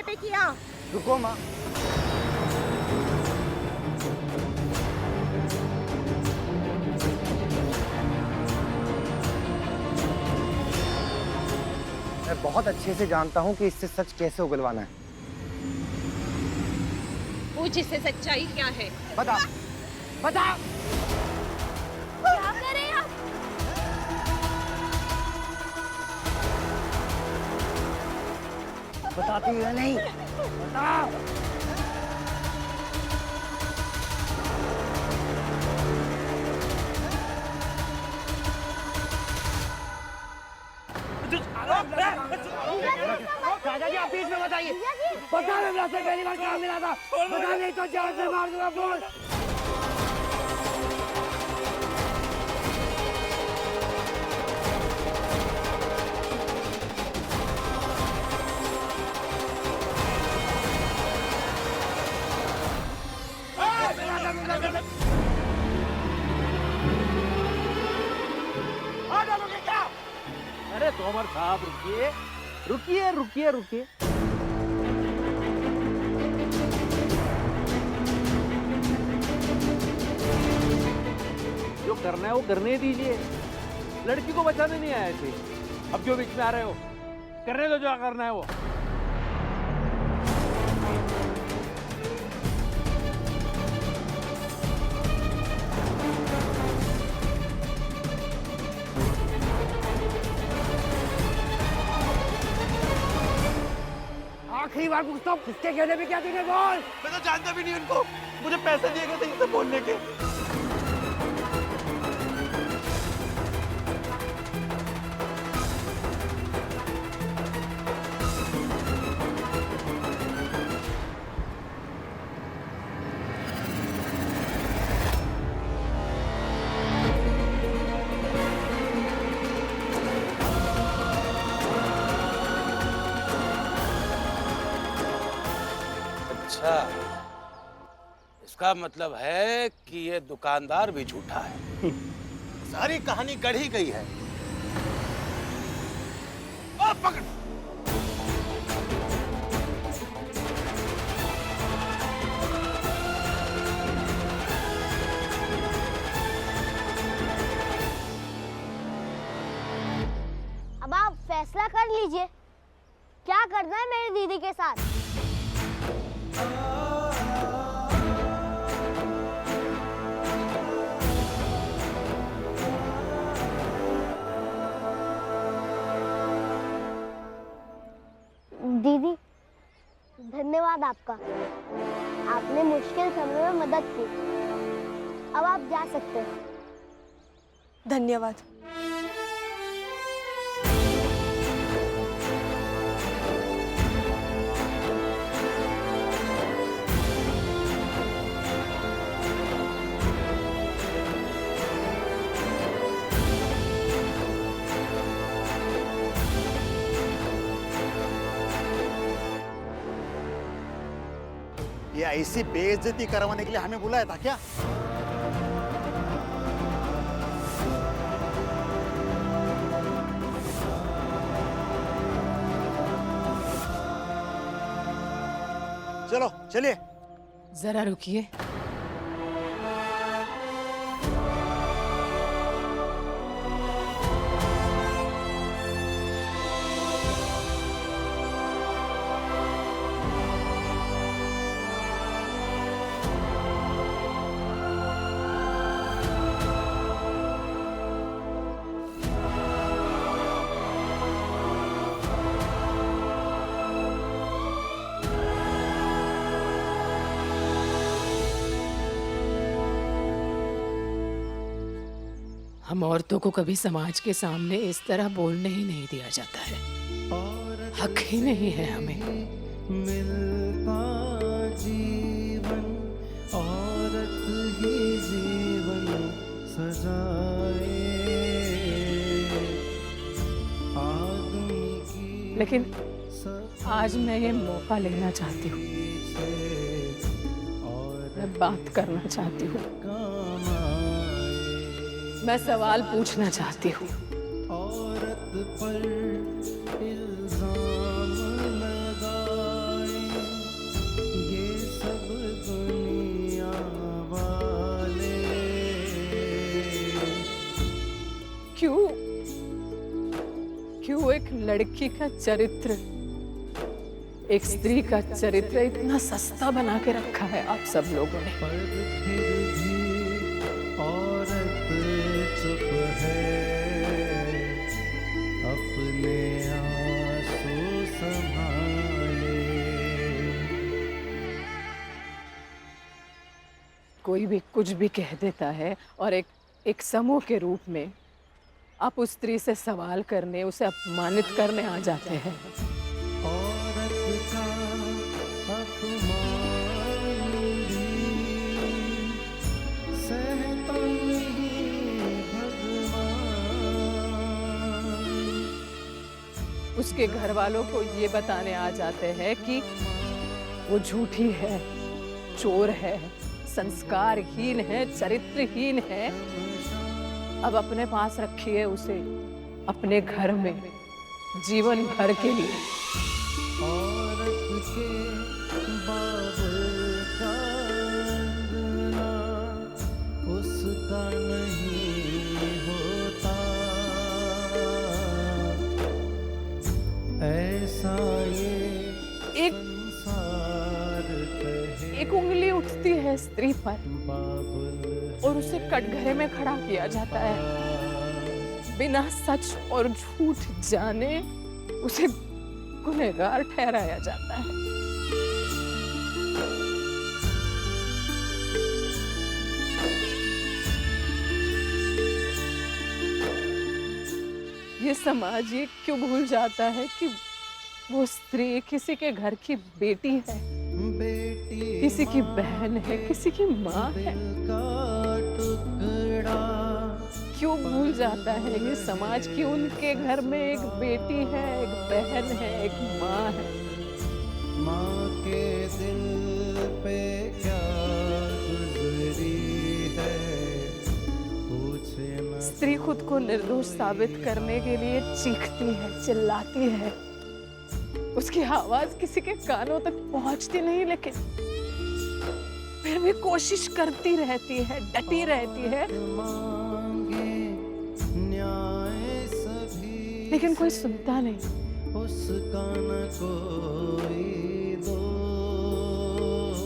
पे किया? रुको माँ। मैं बहुत अच्छे से जानता हूँ कि इससे सच कैसे उगलवाना है। पूछ इससे सच्चाई क्या है? बता, बता। क्या कर रहे हैं आप? बताती है नहीं? बता। राजा जी आप बीच में बताइए। बता मैं रास्ते पहली बार कहाँ मिला था? बता नहीं तो जान से मार दूंगा। बोल। अरे तोमर साहब रुकिए रुकिए रुकिए रुकिए। जो करना है वो करने दीजिए। लड़की को बचाने नहीं आए थे, अब जो बीच में आ रहे हो करने दो जो करना है वो। आखिरी बार पूछता हूँ, किसके कहने पे क्या तूने? बोल। मैं तो जानता भी नहीं उनको, मुझे पैसे दिए गए थे इसे बोलने के। अच्छा, इसका मतलब है कि ये दुकानदार भी झूठा है। सारी कहानी गढ़ी गई है। ओ, पकड़। अब आप फैसला कर लीजिए, क्या करना है मेरी दीदी के साथ। दीदी, धन्यवाद आपका। आपने मुश्किल समय में मदद की। अब आप जा सकते हैं। धन्यवाद। ये ऐसी बेइज्जती करवाने के लिए हमें बुलाया था क्या? चलो चलिए। जरा रुकिए। हम औरतों को कभी समाज के सामने इस तरह बोलने ही नहीं दिया जाता है। हक ही नहीं है हमें। मिलता जीवन औरत ही जीवन सजाए आदमी की। लेकिन आज मैं ये मौका लेना चाहती हूँ, मैं बात करना चाहती हूँ, मैं सवाल पूछना चाहती हूँ। औरत पर इल्जाम लगाए क्यों एक लड़की का चरित्र, एक स्त्री का चरित्र इतना सस्ता बना के रखा है आप सब लोगों ने? पर फिर भी औरत चुप है, अपने आंसू संभाले। कोई भी कुछ भी कह देता है और एक समूह के रूप में आप उस स्त्री से सवाल करने, उसे अपमानित करने आ जाते हैं। औरत का अपमान भी सहता नहीं भगवान। उसके घर वालों को ये बताने आ जाते हैं कि वो झूठी है, चोर है, संस्कारहीन है, चरित्रहीन है। अब अपने पास रखिए उसे अपने घर में जीवन भर के लिए। औरत के बाबुल का अंगना उसका नहीं होता, ऐसा ये एक उंगली उठती है स्त्री पर बाबुल और उसे कटघरे में खड़ा किया जाता है। बिना सच और झूठ जाने उसे गुनहगार ठहराया जाता है। ये समाज ये क्यों भूल जाता है कि वो स्त्री किसी के घर की बेटी है, किसी की बहन है, किसी की माँ है? क्यों भूल जाता है ये समाज कि उनके घर में एक बेटी है, एक बहन है, एक माँ है? माँ के दिल पे क्या गुजरी है, पूछे न। स्त्री खुद को निर्दोष साबित करने के लिए चीखती है, चिल्लाती है। उसकी आवाज किसी के कानों तक पहुंचती नहीं, लेकिन फिर भी कोशिश करती रहती है, डटी रहती है। लेकिन कोई सुनता नहीं। उसका न कोई दोष,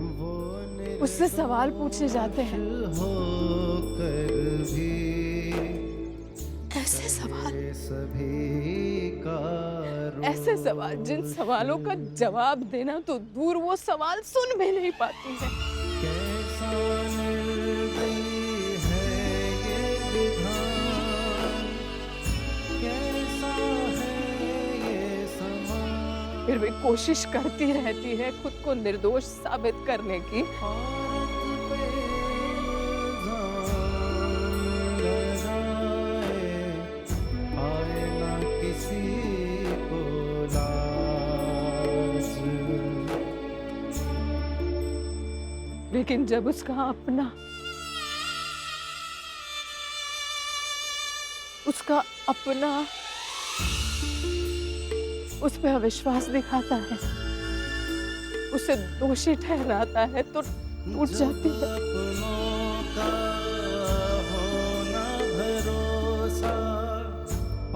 वो उससे सवाल पूछे जाते हैं, होकर भी ऐसे सवाल, सभी का ऐसे सवाल जिन सवालों का जवाब देना तो दूर, वो सवाल सुन भी नहीं पाती है। कैसा निर्दयी है ये विधान, कैसा है ये समाज। फिर भी कोशिश करती रहती है खुद को निर्दोष साबित करने की। औरत पे इल्जाम लगाए, आए ना किसी को लाज। लेकिन जब उसका अपना उस पे अविश्वास दिखाता है, उसे दोषी ठहराता है, तो टूट जाती है। अपनों का होना भरोसा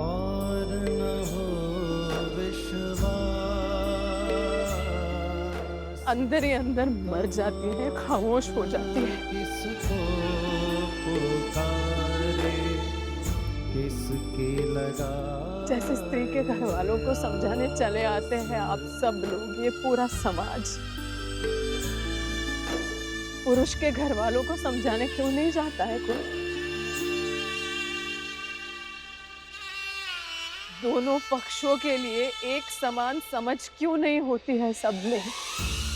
और न हो विश्वास। अंदर ही अंदर मर जाती है, खामोश हो जाती है। किसको पुकारे, किसकी लगा। जैसे स्त्री के घर वालों को समझाने चले आते हैं आप सब लोग, ये पूरा समाज पुरुष के घर वालों को समझाने क्यों नहीं जाता है कोई? दोनों पक्षों के लिए एक समान समझ क्यों नहीं होती है सब में?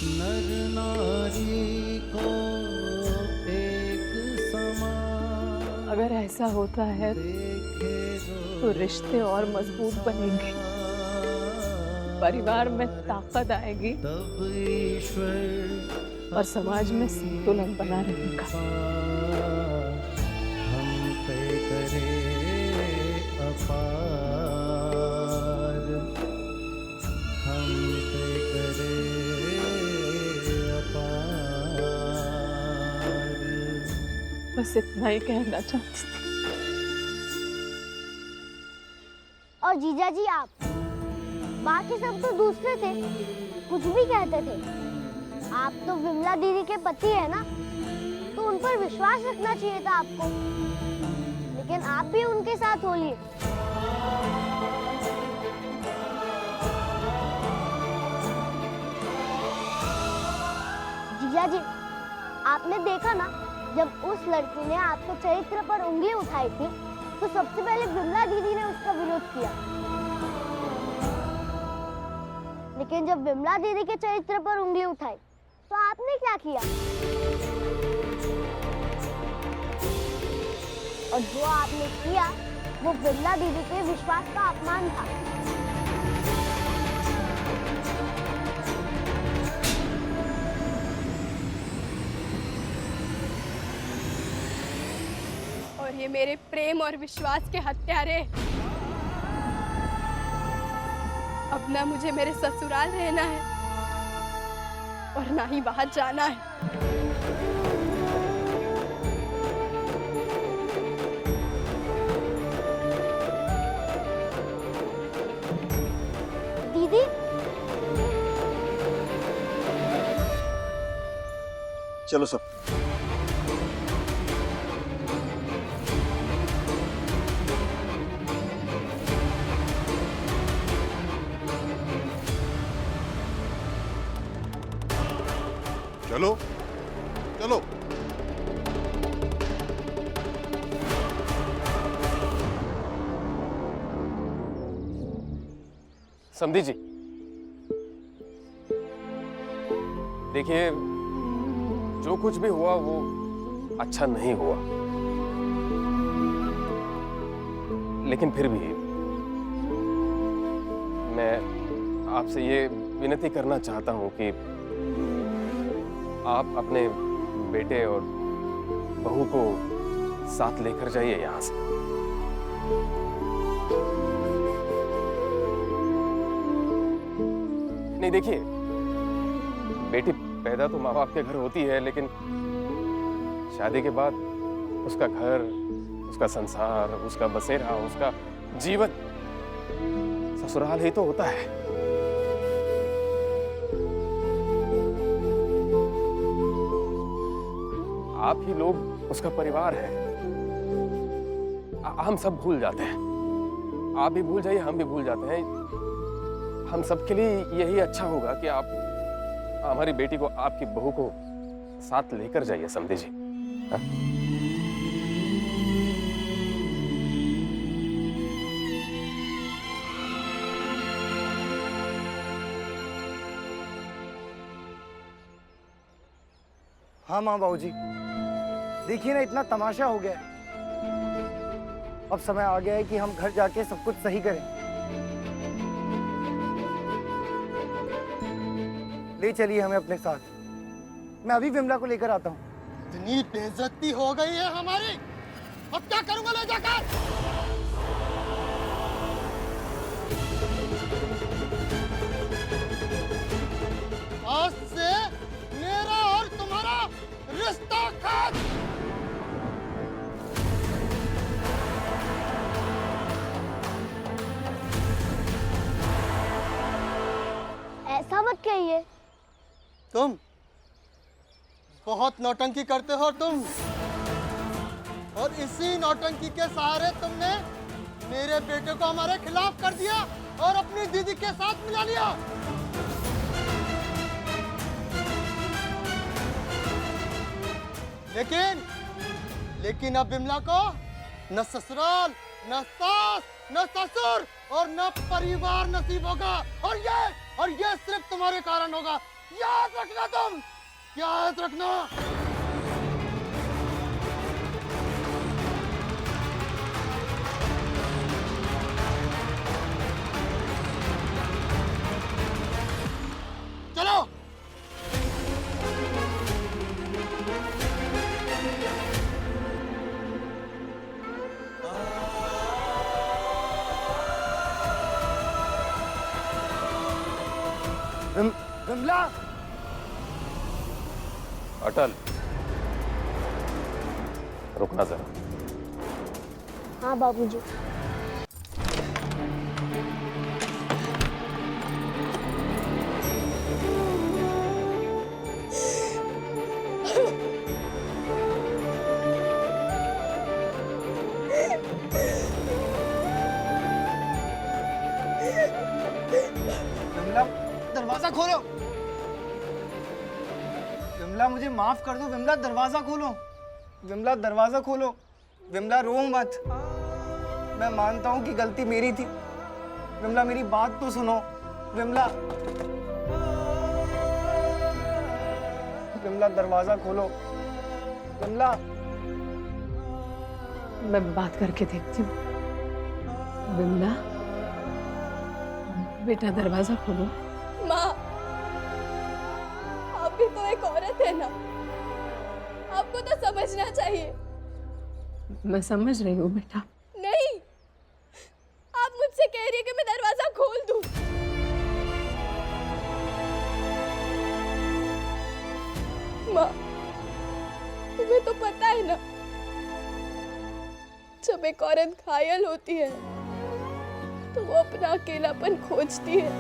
नर नारी को एक समान, अगर ऐसा होता है तो रिश्ते और मजबूत बनेंगे, परिवार में ताकत आएगी तब ईश्वर और समाज में संतुलन बना रहेगा। हम पे करे अपार, हम पे करे अपार। बस इतना ही कहना चाहती थी। और जीजा जी आप, बाकी सब तो दूसरे थे, कुछ भी कहते थे। आप तो विमला दीदी के पति है ना, तो उन पर विश्वास रखना चाहिए था आपको। लेकिन आप भी उनके साथ हो लिए। जीजा जी, आपने देखा ना, जब उस लड़की ने आपके चरित्र पर उंगली उठाई थी, तो सबसे पहले विमला दीदी ने उसका विरोध किया। लेकिन जब विमला दीदी के चरित्र पर उंगली उठाई, तो आपने क्या किया? और जो आपने किया, वो विमला दीदी के विश्वास का अपमान था। और ये मेरे प्रेम और विश्वास के हत्यारे। अब ना मुझे मेरे ससुराल रहना है और ना ही बाहर जाना है। दीदी, चलो सब। चलो चलो। समधी जी, देखिए, जो कुछ भी हुआ वो अच्छा नहीं हुआ, लेकिन फिर भी मैं आपसे ये विनती करना चाहता हूं कि आप अपने बेटे और बहू को साथ लेकर जाइए यहां से। नहीं, देखिए, बेटी पैदा तो माँ बाप के घर होती है, लेकिन शादी के बाद उसका घर, उसका संसार, उसका बसेरा, उसका जीवन ससुराल ही तो होता है। आप ही लोग उसका परिवार है। हम सब भूल जाते हैं, आप भी भूल जाइए, हम भी भूल जाते हैं। हम सबके लिए यही अच्छा होगा कि आप हमारी बेटी को, आपकी बहू को साथ लेकर जाइए, समझे जी। हाँ माँ बाबूजी, देखिए ना, इतना तमाशा हो गया है। अब समय आ गया है कि हम घर जाके सब कुछ सही करें। ले चलिए हमें अपने साथ। मैं अभी विमला को लेकर आता हूँ। इतनी बेइज्जती हो गई है हमारी, अब क्या करूंगा ले जाकर? आज से मेरा और तुम्हारा रिश्ता खत्म। ऐसा मत कहिए। तुम बहुत नौटंकी करते हो तुम, और इसी नौटंकी के सहारे तुमने मेरे बेटे को हमारे खिलाफ कर दिया और अपनी दीदी के साथ मिला लिया। लेकिन अब बिमला को न ससुराल, न सास, न ससुर और न परिवार नसीब होगा, और ये सिर्फ तुम्हारे कारण होगा। याद रखना, तुम याद रखना। चलो। विमला, अटल, रुकना जरा। हाँ बाबूजी। विमला दरवाजा खोलो। विमला मुझे माफ कर दो। विमला दरवाजा खोलो। विमला दरवाजा खोलो। विमला रो मत। मैं मानता हूँ कि गलती मेरी थी। विमला मेरी बात तो सुनो। विमला विमला दरवाजा खोलो। विमला मैं बात करके देखती हूँ। विमला बेटा दरवाजा खोलो। माँ, आप भी तो एक औरत है ना, आपको तो समझना चाहिए। मैं समझ रही हूँ बेटा। नहीं, आप मुझसे कह रही है कि मैं दरवाजा खोल दूं। माँ, तुम्हें तो पता है ना, जब एक औरत घायल होती है तो वो अपना अकेलापन खोजती है।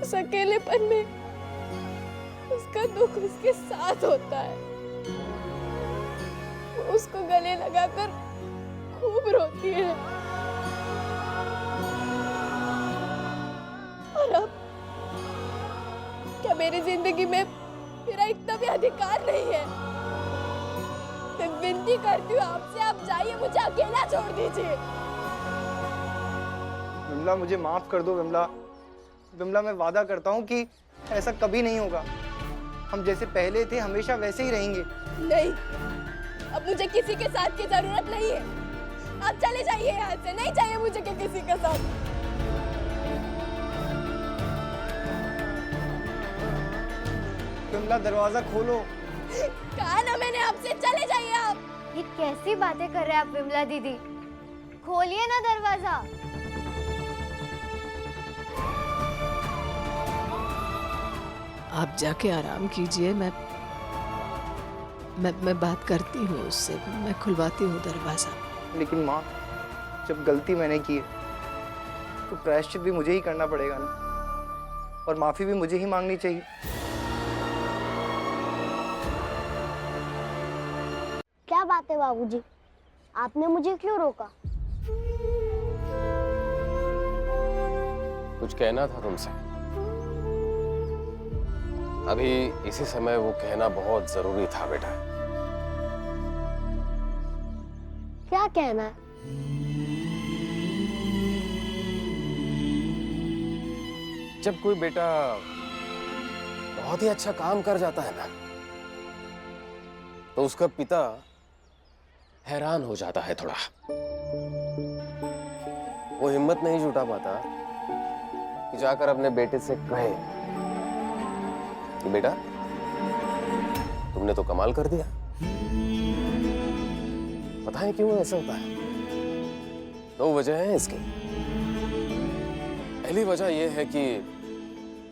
उस अकेलेपन में उसका दुख उसके साथ होता है। वो उसको गले लगाकर खूब रोती है। और अब क्या मेरी जिंदगी में मेरा इतना भी अधिकार नहीं है? मैं विनती करती हूँ आपसे, आप जाइए, मुझे अकेला छोड़ दीजिए। विमला मुझे माफ कर दो। विमला विमला मैं वादा करता हूँ कि ऐसा कभी नहीं होगा। हम जैसे पहले थे हमेशा वैसे ही रहेंगे। नहीं, अब मुझे किसी के साथ की जरूरत नहीं है। आप चले जाइए यहाँ से। नहीं चाहिए मुझे कि किसी के साथ। विमला दरवाजा खोलो। कहा ना मैंने आपसे, चले जाइए आप। ये कैसी बातें कर रहे हैं आप विमला दीदी? खोलिए ना दरवाजा। आप जाके आराम कीजिए। मैं बात करती हूँ उससे। मैं खुलवाती हूँ दरवाजा। लेकिन माँ, जब गलती मैंने की है तो प्रायश्चित भी मुझे ही करना पड़ेगा ना, और माफी भी मुझे ही मांगनी चाहिए। क्या बात है बाबूजी, आपने मुझे क्यों रोका? कुछ कहना था तुमसे। अभी इसी समय वो कहना बहुत जरूरी था बेटा। क्या कहना है? जब कोई बेटा बहुत ही अच्छा काम कर जाता है ना, तो उसका पिता हैरान हो जाता है थोड़ा। वो हिम्मत नहीं जुटा पाता कि जाकर अपने बेटे से कहे कि बेटा तुमने तो कमाल कर दिया। पता है क्यों ऐसा होता है? दो वजह है इसकी। पहली वजह यह है कि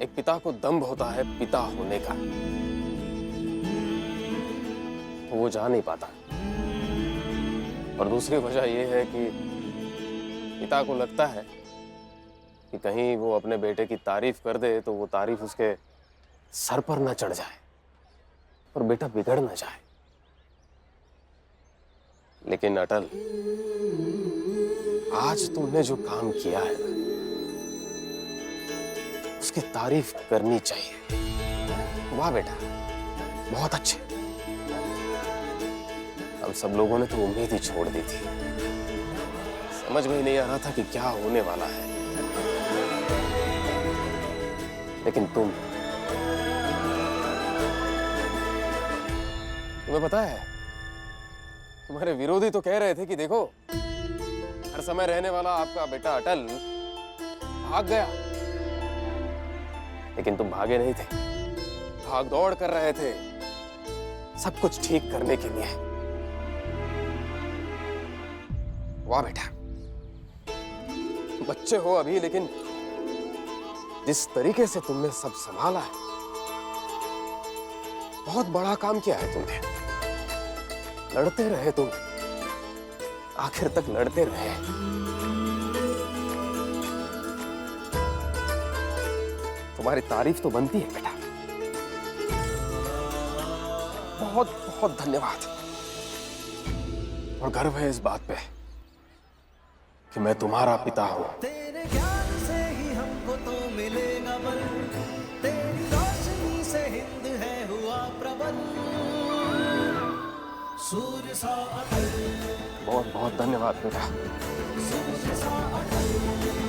एक पिता को दंभ होता है पिता होने का, तो वो जा नहीं पाता। और दूसरी वजह यह है कि पिता को लगता है कि कहीं वो अपने बेटे की तारीफ कर दे तो वो तारीफ उसके सर पर ना चढ़ जाए और बेटा बिगड़ ना जाए। लेकिन अटल, आज तुमने जो काम किया है ना, उसकी तारीफ करनी चाहिए। वाह बेटा, बहुत अच्छे। हम सब लोगों ने तो उम्मीद ही छोड़ दी थी। समझ में ही नहीं आ रहा था कि क्या होने वाला है। लेकिन तुम्हें पता है, तुम्हारे विरोधी तो कह रहे थे कि देखो, हर समय रहने वाला आपका बेटा अटल भाग गया। लेकिन तुम भागे नहीं थे, भाग दौड़ कर रहे थे सब कुछ ठीक करने के लिए। वाह बेटा, बच्चे हो अभी, लेकिन जिस तरीके से तुमने सब संभाला है बहुत बड़ा काम किया है तुमने। लड़ते रहे तुम, आखिर तक लड़ते रहे। तुम्हारी तारीफ तो बनती है बेटा। बहुत बहुत धन्यवाद। और गर्व है इस बात पे कि मैं तुम्हारा पिता हूं। तेरे ज्ञान से ही हमको तो मिलेगा बल, तेरी रोशनी से हिंद है हुआ प्रबल, सूर्य सा अटल। बहुत बहुत धन्यवाद बेटा। सूर्य सा अटल।